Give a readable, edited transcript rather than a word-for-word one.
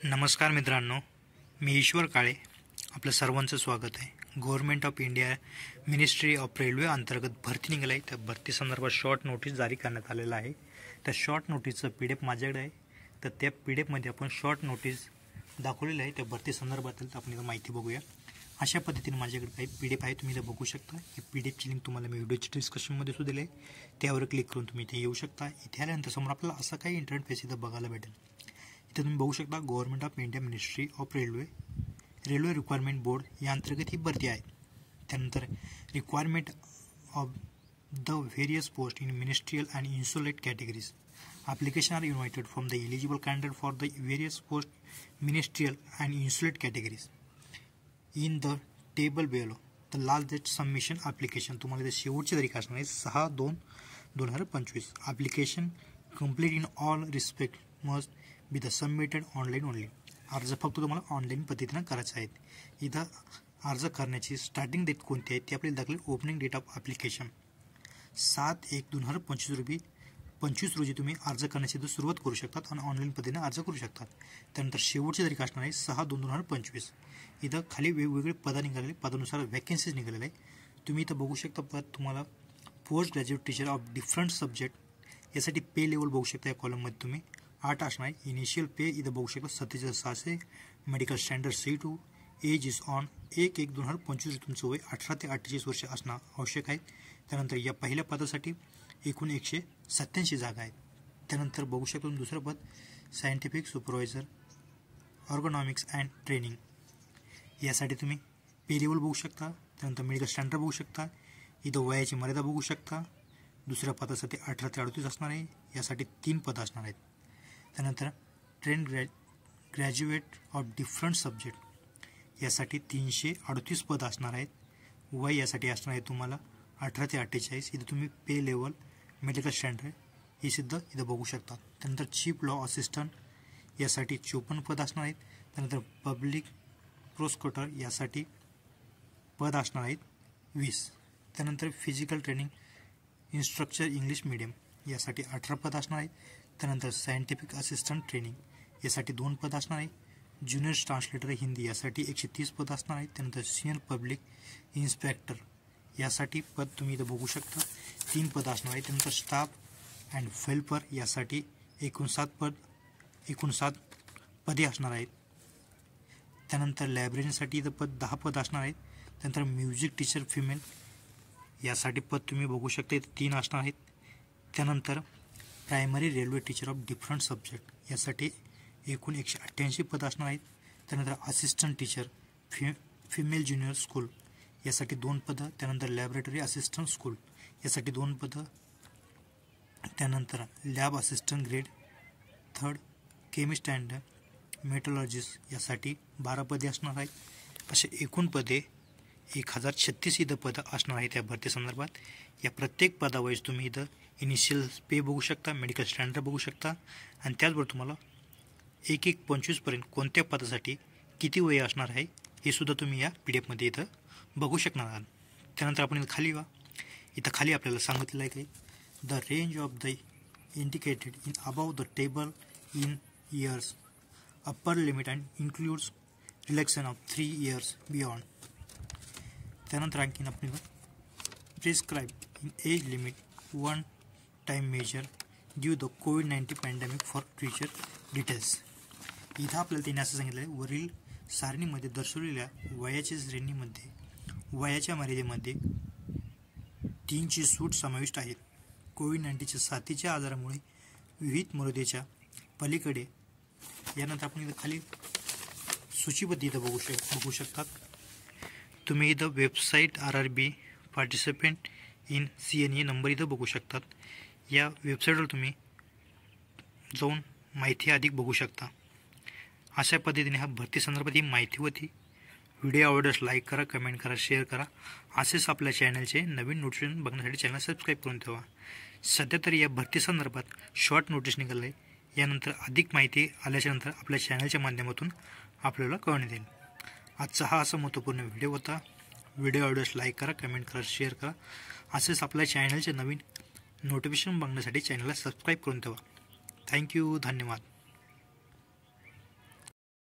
नमस्कार मित्रांनो, मी ईश्वर काळे. आपलं सर्वांचं स्वागत आहे. Government of India ministry of railway अंतर्गत भरती निघाली आहे. त्या भरती संदर्भात शॉर्ट नोटीस जारी करण्यात आलेलं आहे. त्या शॉर्ट नोटीसचं PDF माझ्याकडे आहे. तर त्या PDFमध्ये आपण शॉर्ट नोटीस दाखवलेलं आहे. त्या भरती संदर्भातील आपण इथं माहिती बघूया. अशा पद्धतीने माझ्याकडे काही PDF आहे, तुम्ही इथं बघू शकता. ही PDFची लिंक तुम्हाला मी व्हिडिओच्या डिस्क्रिप्शनमध्ये सुद्धा दिली आहे. त्यावर क्लिक करून तुम्ही इथे येऊ शकता. इथे आल्यानंतर समोर आपल्याला असं काही इंटरफेस इथं बघायला भेटेल. इथे तुम्ही बघू शकता government of India ministry of railway requirement board या अंतर्गत ही भरती आहे. त्यानंतर requirement of the various post in ministerial and insulate categories. Application are invited from the eligible candidate for the various post ministerial and insulet categories. In the table below, the last date submission application. तुम्हाला इथे शेवटची तारीख असणार आहे 6/2/2025. Application complete in all respect must be the submitted online only. अर्ज फक्त तुम्हाला online पद्धतीने करायचा आहे. इथं अर्ज करण्याची स्टार्टिंग डेट कोणती आहे ती आपल्याला दाखवेल. ओपनिंग डेट ऑफ ॲप्लिकेशन 7/1/2025 रोजी तुम्ही अर्ज करण्याची सुरुवात करू शकतात आणि ऑनलाईन पद्धतीने अर्ज करू शकतात. त्यानंतर शेवटची तारीख असणार आहे 6/2/2025. इथं खाली वेगवेगळे पद निघालेले, पदानुसार वॅकन्सीज निघालेले आहे. तुम्ही इथं बघू शकता पद तुम्हाला post graduate teacher of different subject यासाठी पे लेवल बघू शकता. या कॉलममध्ये तुम्ही 8 असणार आहे. इनिशियल पे इथं बघू शकता 47,600. Medical standard C2. Age is on 1/1/2025. तुमचं वय 18 ते 48 वर्ष असणं आवश्यक आहे. त्यानंतर या पहिल्या पदासाठी एकूण 187 जागा आहेत. त्यानंतर बघू शकतो दुसरं पद सायंटिफिक सुपरवायझर ऑर्गोनॉमिक्स अँड ट्रेनिंग यासाठी तुम्ही पे लेवल बघू शकता. त्यानंतर मेडिकल स्टँडर्ड बघू शकता. इथं वयाची मर्यादा बघू शकता. दुसऱ्या पदासाठी 18 ते 38 असणार आहे. यासाठी 3 पदं असणार आहेत. त्यानंतर ग्रॅज्युएट ऑफ डिफरंट सब्जेक्ट यासाठी 338 पदं असणार आहेत. वय यासाठी असणार आहे तुम्हाला 18 ते 48. इथं तुम्ही पे लेवल मेडिकल स्टँडर्ड हे सुद्धा इथं बघू शकता. त्यानंतर चीफ लॉ असिस्टंट यासाठी 54 पद असणार आहेत. त्यानंतर पब्लिक प्रोसिक्युटर यासाठी पद असणार आहेत 20. त्यानंतर physical training instructor English medium यासाठी 18 पद असणार आहेत. त्यानंतर सायंटिफिक असिस्टंट ट्रेनिंग यासाठी 2 पद असणार आहे. ज्युनियर ट्रान्सलेटर हिंदी यासाठी 130 पद असणार आहेत. त्यानंतर सिनियर पब्लिक इन्स्पेक्टर यासाठी पद तुम्ही इथं बघू शकता 3 पद असणार आहे. त्यानंतर स्टाफ अँड हेल्पर यासाठी एकूण 7 पदे असणार आहेत. त्यानंतर लायब्ररीसाठी इथं 10 पद असणार आहेत. त्यानंतर म्युझिक टीचर फिमेल यासाठी पद तुम्ही बघू शकता इथं 3 असणार आहेत. त्यानंतर primary railway teacher of different subject यासाठी एकूण 188 पद असणार आहेत. त्यानंतर assistant teacher female junior school यासाठी 2 पदं. त्यानंतर लॅबोरेटरी असिस्टंट स्कूल यासाठी 2 पदं. त्यानंतर lab assistant grade 3 chemist and metallurgist यासाठी 12 पदे असणार आहेत. असे एकूण पदे 1036 इथं पदं असणार आहेत या भरती संदर्भात. या प्रत्येक पदावाईज तुम्ही इथं इनिशियल पे बघू शकता, मेडिकल स्टँडर्ड बघू शकता आणि त्याचबरोबर तुम्हाला 1/1/25पर्यंत कोणत्या पदासाठी किती वय असणार आहे हे सुद्धा तुम्ही या PDFमध्ये इथं बघू शकणार आहात. त्यानंतर आपण इथं खाली इथं खाली आपल्याला सांगितलं आहे की the range of the indicated in above the table in years upper limit and includes relaxation of 3 years beyond. त्यानंतर आणखीन आपण prescribe in age limit 1 time measure due the COVID-19 pandemic for future details. इथं आपल्याला त्यांनी असं सांगितलं आहे वरील सारणीमध्ये दर्शवलेल्या वयाच्या श्रेणीमध्ये वयाच्या मर्यादेमध्ये 3ची सूट समाविष्ट आहेत. COVID-19च्या साथीच्या आजारामुळे विविध मर्यादेच्या पलीकडे. यानंतर आपण इथं खाली सूचीबद्ध इथं बघू शकतात. तुम्ही इथं website RRB participant in CNA number इथं बघू शकतात. या वेबसाईटवर तुम्ही जाऊन माहिती अधिक बघू शकता. अशा पद्धतीने हा भरती संदर्भात ही माहिती होती. व्हिडिओ आवडल्यास लाईक करा, कमेंट करा, शेअर करा. असेच आपल्या चॅनलचे नवीन नोटिफिकेशन बघण्यासाठी चॅनल सबस्क्राईब करून ठेवा. सध्या तरी या भरती संदर्भात शॉर्ट नोटीस निघालं आहे. यानंतर अधिक माहिती आल्याच्यानंतर आपल्या चॅनलच्या माध्यमातून आपल्याला कळवण्यात येईल. आजचा हा असा महत्त्वपूर्ण व्हिडिओ होता. व्हिडिओ आवडल्यास लाईक करा, कमेंट करा, शेअर करा. असेच आपल्या चॅनलचे नवीन नोटिफिकेशन बघण्यासाठी चॅनलला सबस्क्राईब करून ठेवा. थँक्यू. धन्यवाद.